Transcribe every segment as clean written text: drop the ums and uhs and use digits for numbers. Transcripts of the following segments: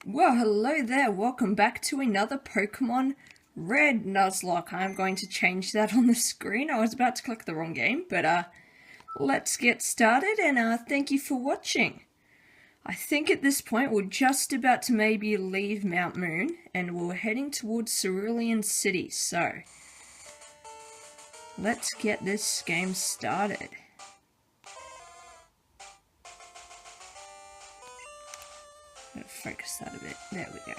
Well, hello there, welcome back to another Pokemon Red Nuzlocke. I'm going to change that on the screen. I was about to click the wrong game, but let's get started and thank you for watching. I think at this point we're just about to maybe leave Mount Moon and we're heading towards Cerulean City, so let's get this game started. Focus that a bit. There we go.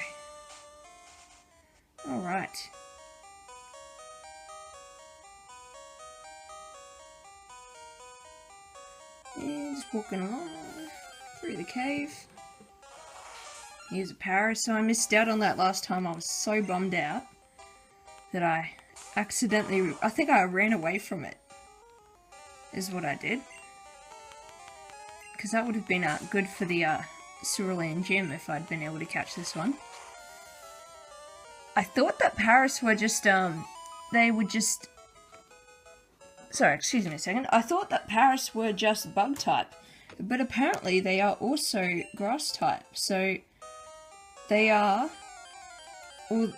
Alright. Yeah, just walking along through the cave. Here's a Paris, so I missed out on that last time. I was so bummed out that I accidentally, I think I ran away from it, is what I did. Because that would have been good for the Cerulean Gym if I'd been able to catch this one. I thought that Paris were just, they would just... Sorry, excuse me a second. I thought that Paris were just bug type, but apparently they are also grass type, so they are...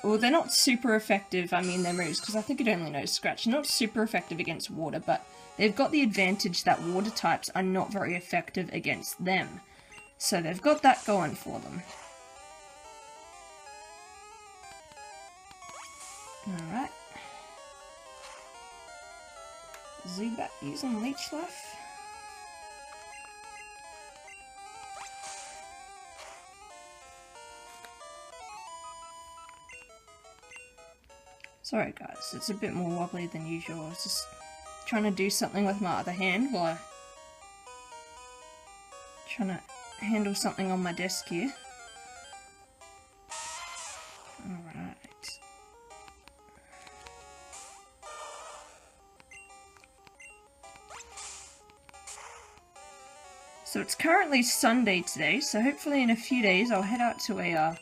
Or they're not super effective, I mean their moves, because I think it only knows Scratch. Not super effective against water, but they've got the advantage that water types are not very effective against them. So they've got that going for them. Alright. Zubat using Leech Life. Sorry guys, it's a bit more wobbly than usual. I was just trying to do something with my other hand while I'm trying to handle something on my desk here. Alright. So it's currently Sunday today, so hopefully in a few days I'll head out to an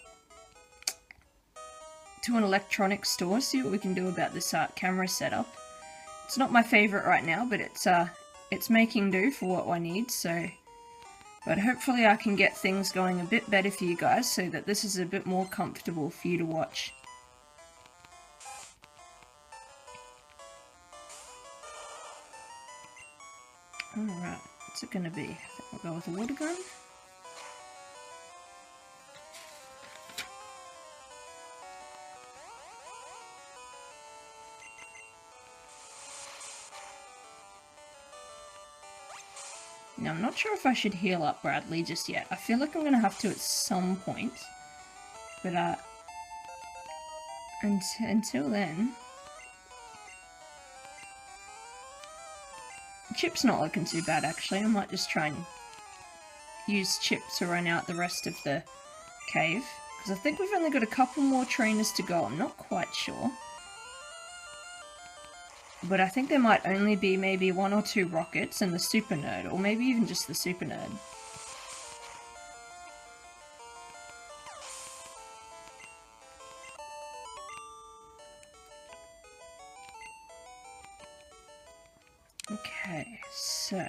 electronics store, see what we can do about this camera setup. It's not my favourite right now, but it's making do for what I need, so... But hopefully I can get things going a bit better for you guys so that this is a bit more comfortable for you to watch. Alright, what's it gonna be? I think we'll go with a water gun. Now, I'm not sure if I should heal up Bradley just yet. I feel like I'm going to have to at some point. But, until then... Chip's not looking too bad, actually. I might just try and use Chip to run out the rest of the cave. Because I think we've only got a couple more trainers to go. I'm not quite sure. But I think there might only be maybe 1 or 2 rockets and the Super Nerd, or maybe even just the Super Nerd. Okay, so...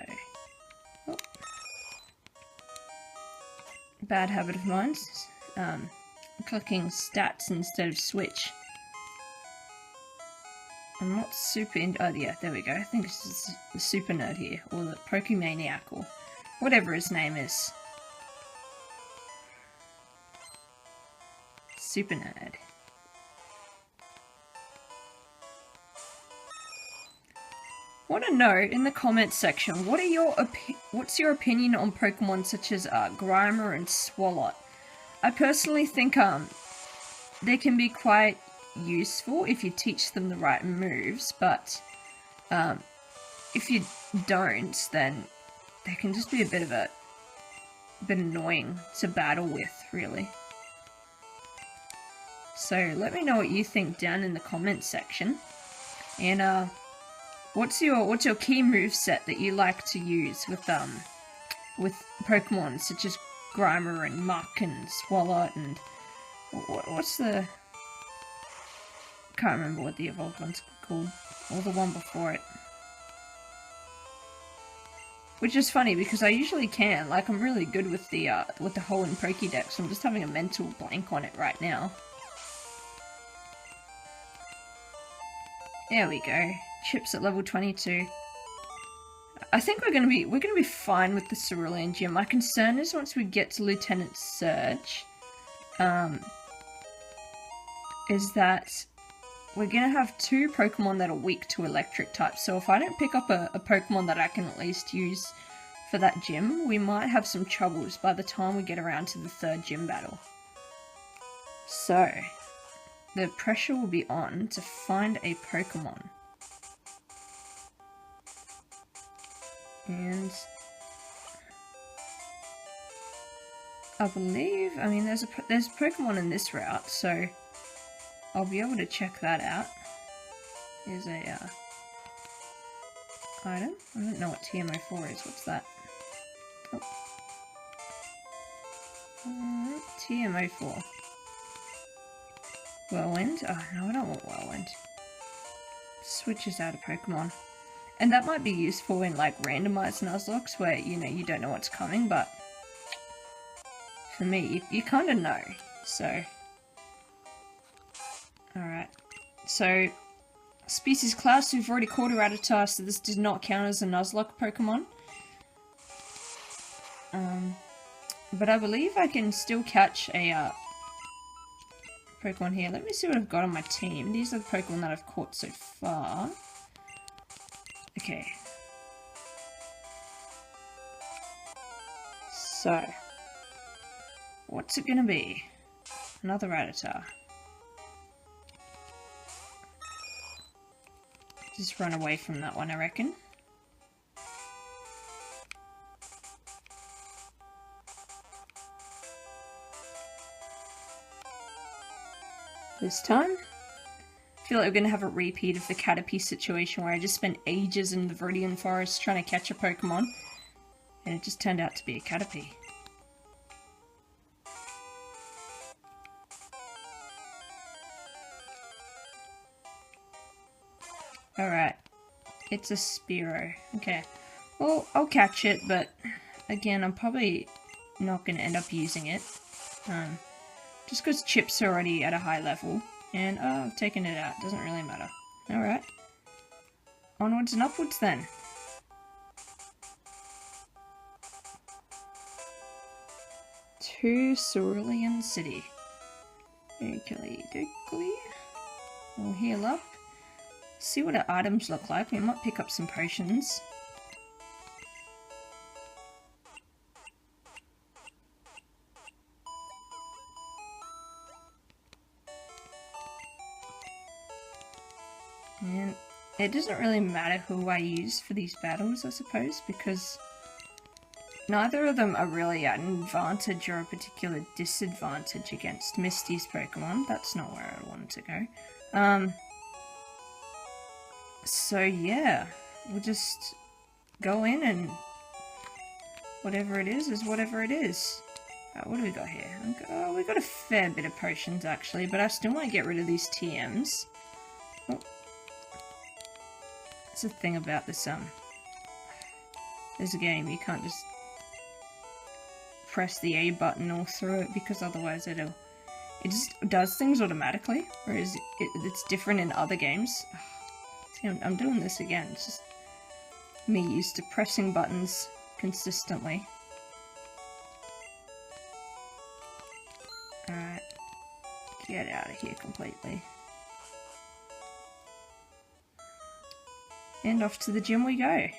Oh. Bad habit of mine. Clicking stats instead of switch. I'm not super into... Oh yeah, there we go. I think this is the Super Nerd here, or the Pokemaniac, or whatever his name is. Super Nerd. Want to know in the comments section, what's your opinion on Pokemon such as Grimer and Swalot? I personally think they can be quite useful if you teach them the right moves, but if you don't, then they can just be a bit annoying to battle with, really. So let me know what you think down in the comments section, and what's your key move set that you like to use with Pokemon such as Grimer and Muck and Swalot and what's the... Can't remember what the evolved one's called, or the one before it. Which is funny because I usually can. Like, I'm really good with the whole in Pokédex. I'm just having a mental blank on it right now. There we go. Chips at level 22. I think we're gonna be fine with the Cerulean Gym. My concern is once we get to Lieutenant Surge, is that we're gonna have 2 Pokemon that are weak to electric types. So if I don't pick up a Pokemon that I can at least use for that gym, we might have some troubles by the time we get around to the 3rd gym battle. So, the pressure will be on to find a Pokemon. And I believe, I mean, there's a Pokemon in this route, so I'll be able to check that out. Here's a item. I don't know what TMO4 is. What's that? Oh. TMO4. Whirlwind? Oh no, I don't want Whirlwind. Switches out a Pokemon. And that might be useful in like randomized Nuzlocks where, you know, you don't know what's coming, but for me, you kind of know, so. Alright, so species class, we've already caught a Rattata, so this does not count as a Nuzlocke Pokemon. But I believe I can still catch a Pokemon here. Let me see what I've got on my team. These are the Pokemon that I've caught so far. Okay. So, what's it gonna be? Another Rattata. Just run away from that one, I reckon. This time, I feel like we're going to have a repeat of the Caterpie situation where I just spent ages in the Viridian Forest trying to catch a Pokemon, and it just turned out to be a Caterpie. Alright, it's a Spearow. Okay, well, I'll catch it, but again, I'm probably not going to end up using it. Just because Chip's already at a high level. And, I've taken it out. Doesn't really matter. Alright. Onwards and upwards then. To Cerulean City. Okay, we'll heal up. See what our items look like. We might pick up some potions. And it doesn't really matter who I use for these battles, I suppose, because neither of them are really at an advantage or a particular disadvantage against Misty's Pokemon. That's not where I wanted to go. So yeah, we'll just go in and whatever it is whatever it is. What do we got here? We got a fair bit of potions actually, but I still want to get rid of these TMs. Oh. That's the thing about this, there's a game, you can't just press the A button all through it because otherwise it just does things automatically, whereas it's different in other games. See, I'm doing this again, it's just me used to pressing buttons consistently. Alright, get out of here completely. And off to the gym we go. I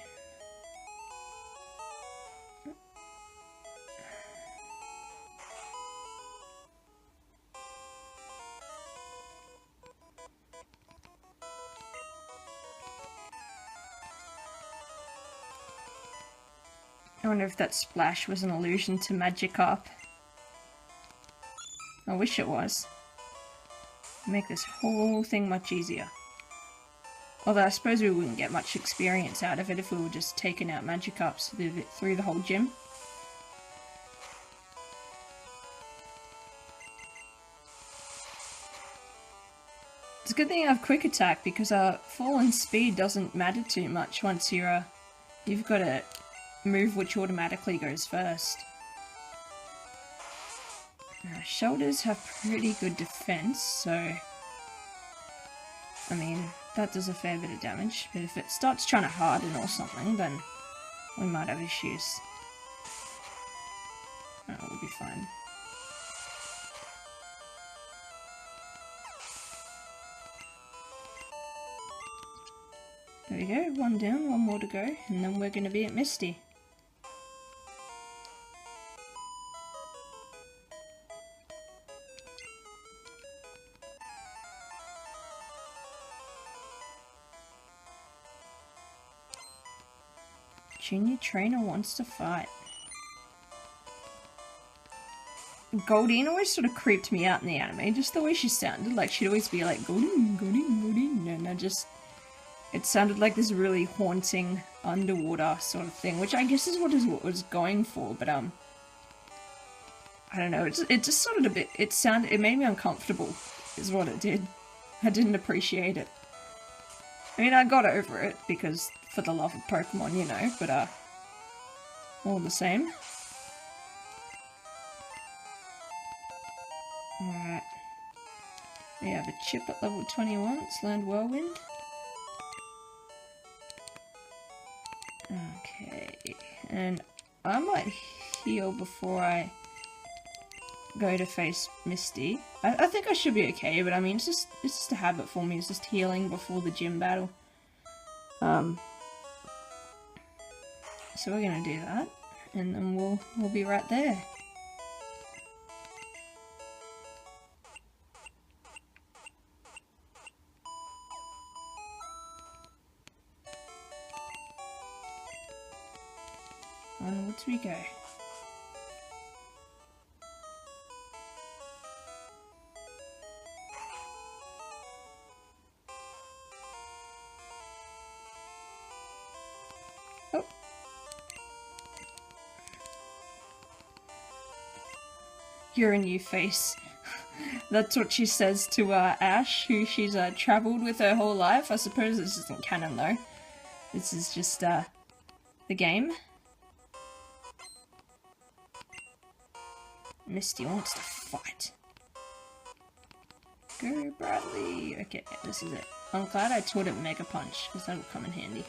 wonder if that splash was an allusion to Magikarp. I wish it was. Make this whole thing much easier. Although I suppose we wouldn't get much experience out of it if we were just taking out Magikarps through the whole gym. It's a good thing I have Quick Attack because fall and speed doesn't matter too much once you've got move which automatically goes first. Shoulders have pretty good defense, so I mean, that does a fair bit of damage, but if it starts trying to harden or something, then we might have issues. Oh, we'll be fine. There we go, one down, one more to go, and then we're going to be at Misty. Junior trainer wants to fight. Goldine always sort of creeped me out in the anime, just the way she sounded. Like, she'd always be like, Goldine, Goldine, Goldine, and I just... It sounded like this really haunting underwater sort of thing, which I guess is what it was going for, but I don't know, it just sort of a bit, it made me uncomfortable, is what it did. I didn't appreciate it. I mean, I got over it, because for the love of Pokemon, you know, but all the same. Alright. We have a chip at level 21, it's learned Whirlwind. Okay, and I might heal before I go to face Misty. I think I should be okay, but I mean, it's just a habit for me, it's just healing before the gym battle. So we're gonna do that, and then we'll be right there. Onwards we go. Oh. You're a new face. That's what she says to Ash, who she's travelled with her whole life. I suppose this isn't canon though. This is just the game. Misty wants to fight. Go, Bradley! Okay, this is it. I'm glad I taught it Mega Punch, because that'll come in handy.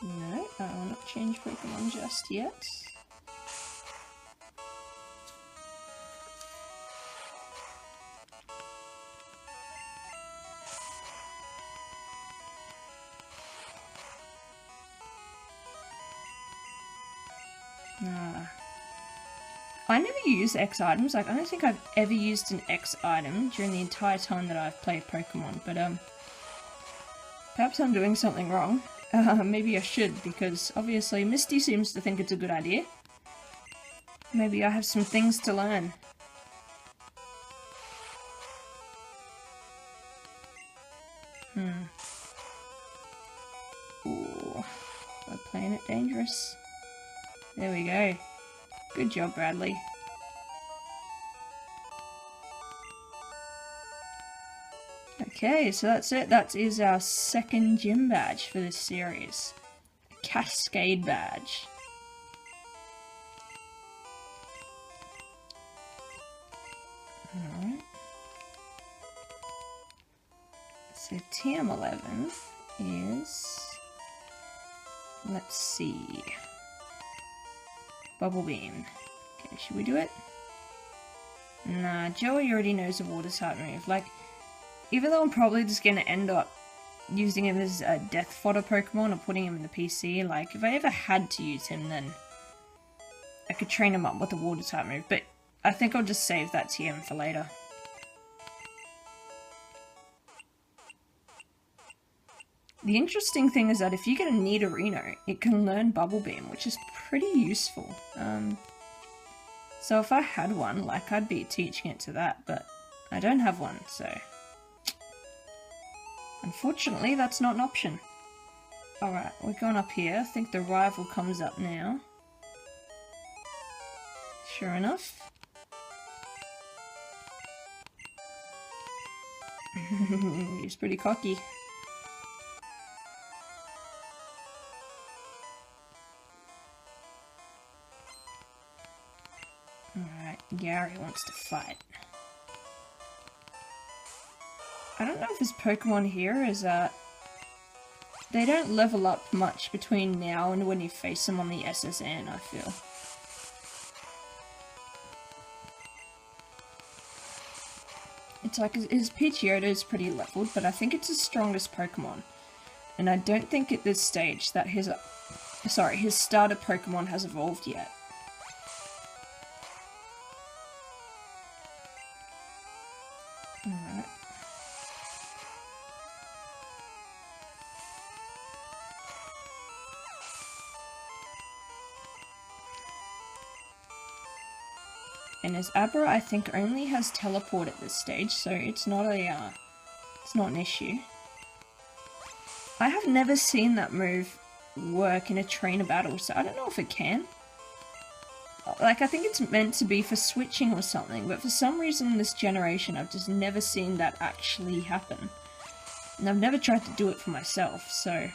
No, I will not change Pokemon just yet. I never use X items, like I don't think I've ever used an X item during the entire time that I've played Pokemon, but perhaps I'm doing something wrong. Maybe I should, because obviously Misty seems to think it's a good idea. Maybe I have some things to learn. Ooh, we're playing it dangerous. There we go. Good job, Bradley. Okay, so that's it. That is our second gym badge for this series. A Cascade badge. Alright. So TM11 is... Let's see... Bubble Beam. Okay, should we do it? Nah, Joey already knows a water type move. Like, even though I'm probably just gonna end up using him as a death fodder Pokemon or putting him in the PC, like, if I ever had to use him, then I could train him up with a water type move, but I think I'll just save that TM for later. The interesting thing is that if you get a Nidorino, it can learn Bubble Beam, which is pretty useful. So if I had one, like, I'd be teaching it to that, but I don't have one, so... Unfortunately, that's not an option. Alright, we're going up here. I think the rival comes up now. Sure enough. He's pretty cocky. Alright, Gary wants to fight. I don't know if this Pokemon here is, they don't level up much between now and when you face them on the SSN, I feel. It's like, his Pidgeotto is pretty leveled, but I think it's his strongest Pokemon. And I don't think at this stage that his starter Pokemon has evolved yet. Alright. And his Abra, I think, only has teleport at this stage, so it's not an issue. I have never seen that move work in a trainer battle, so I don't know if it can. Like, I think it's meant to be for switching or something, but for some reason in this generation I've just never seen that actually happen. And I've never tried to do it for myself, so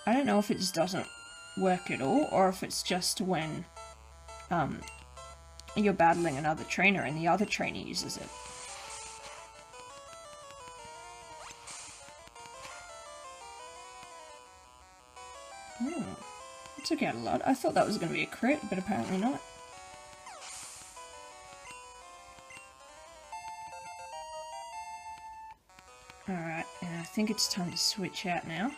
I don't know if it just doesn't work at all, or if it's just when you're battling another trainer and the other trainer uses it. Oh, it took out a lot. I thought that was going to be a crit, but apparently not. Alright, and I think it's time to switch out now.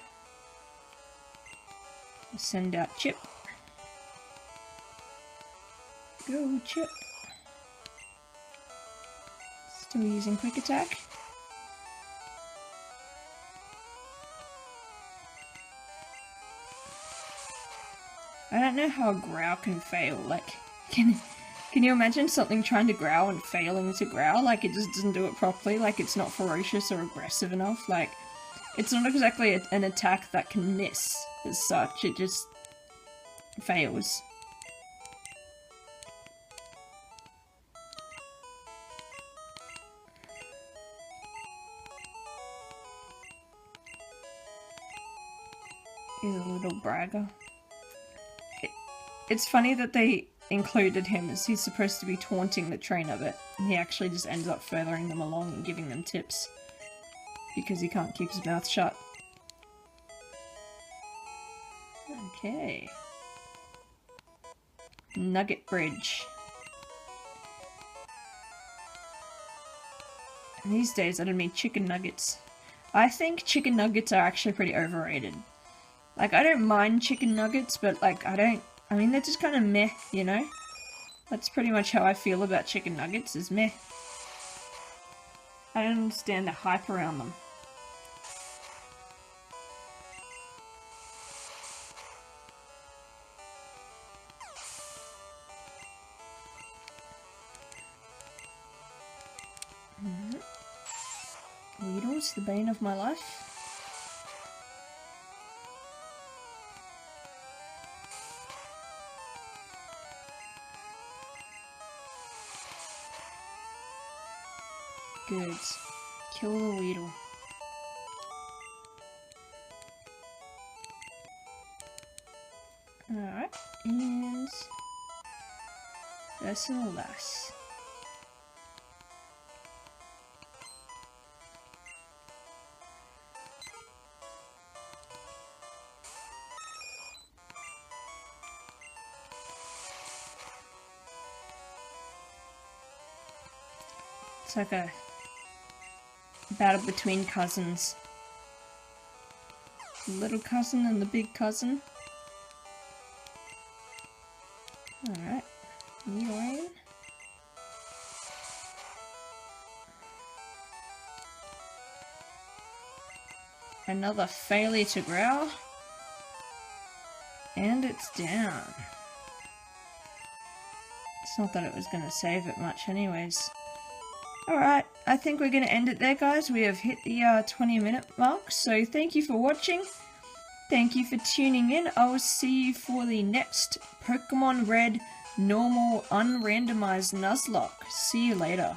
Send out Chip. Go, Chip. Still using Quick Attack. I don't know how a growl can fail. Like, can you imagine something trying to growl and failing to growl? Like, it just doesn't do it properly. Like, it's not ferocious or aggressive enough. Like, it's not exactly an attack that can miss as such. It just fails. He's a little bragger. It's funny that they included him as he's supposed to be taunting the trainer, but he actually just ends up furthering them along and giving them tips. Because he can't keep his mouth shut. Okay. Nugget Bridge. And these days I don't mean chicken nuggets. I think chicken nuggets are actually pretty overrated. Like, I don't mind chicken nuggets, but, like, I mean, they're just kind of meh, you know? That's pretty much how I feel about chicken nuggets, is meh. I don't understand the hype around them. Weedle's the bane of my life. Good. Kill the Weedle. Alright, and personal lass. It's like a battle between cousins. The little cousin and the big cousin. Alright. Nidoran. Another failure to growl. And it's down. It's not that it was going to save it much anyways. Alright, I think we're going to end it there, guys. We have hit the 20-minute mark, so thank you for watching. Thank you for tuning in. I will see you for the next Pokemon Red normal unrandomized Nuzlocke. See you later.